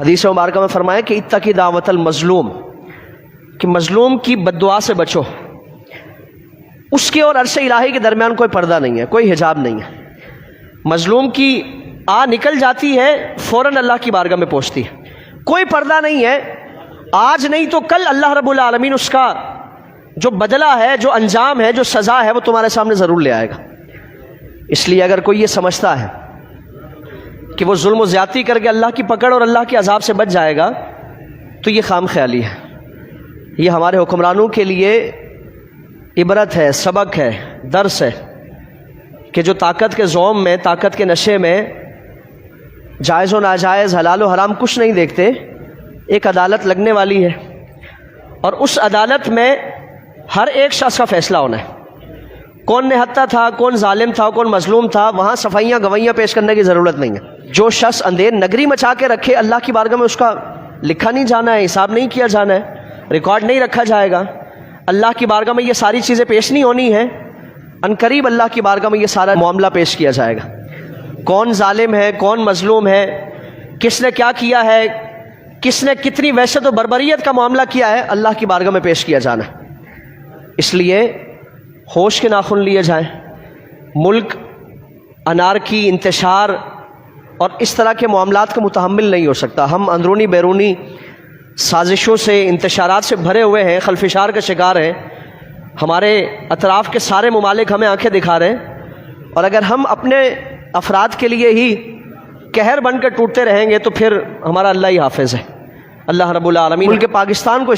حدیث مبارکہ میں فرمایا کہ اتقی دعوت المظلوم، کہ مظلوم کی بددعا سے بچو. اس کے اور عرش الہی کے درمیان کوئی پردہ نہیں ہے، کوئی حجاب نہیں ہے. مظلوم کی نکل جاتی ہے، فوراً اللہ کی بارگاہ میں پہنچتی ہے، کوئی پردہ نہیں ہے. آج نہیں تو کل اللہ رب العالمین اس کا جو بدلہ ہے، جو انجام ہے، جو سزا ہے، وہ تمہارے سامنے ضرور لے آئے گا. اس لیے اگر کوئی یہ سمجھتا ہے کہ وہ ظلم و زیادتی کر کے اللہ کی پکڑ اور اللہ کے عذاب سے بچ جائے گا تو یہ خام خیالی ہے. یہ ہمارے حکمرانوں کے لیے عبرت ہے، سبق ہے، درس ہے کہ جو طاقت کے زوم میں، طاقت کے نشے میں جائز و ناجائز، حلال و حرام کچھ نہیں دیکھتے. ایک عدالت لگنے والی ہے اور اس عدالت میں ہر ایک شخص کا فیصلہ ہونا ہے. کون نہتا تھا، کون ظالم تھا، کون مظلوم تھا، وہاں صفائیاں گوائیاں پیش کرنے کی ضرورت نہیں ہے. جو شخص اندھیر نگری مچا کے رکھے، اللہ کی بارگاہ میں اس کا لکھا نہیں جانا ہے، حساب نہیں کیا جانا ہے، ریکارڈ نہیں رکھا جائے گا. اللہ کی بارگاہ میں یہ ساری چیزیں پیش نہیں ہونی ہیں. عنقریب اللہ کی بارگاہ میں یہ سارا معاملہ پیش کیا جائے گا. کون ظالم ہے، کون مظلوم ہے، کس نے کیا کیا ہے، کس نے کتنی وحشت و بربریت کا معاملہ کیا ہے، اللہ کی بارگاہ میں پیش کیا جانا ہے. اس لیے ہوش کے ناخن لیے جائیں. ملک انارکی، انتشار اور اس طرح کے معاملات کا متحمل نہیں ہو سکتا. ہم اندرونی بیرونی سازشوں سے، انتشارات سے بھرے ہوئے ہیں، خلفشار کا شکار ہیں. ہمارے اطراف کے سارے ممالک ہمیں آنکھیں دکھا رہے ہیں، اور اگر ہم اپنے افراد کے لیے ہی قہر بن کر ٹوٹتے رہیں گے تو پھر ہمارا اللہ ہی حافظ ہے. اللہ رب العالمین ملک پاکستان کو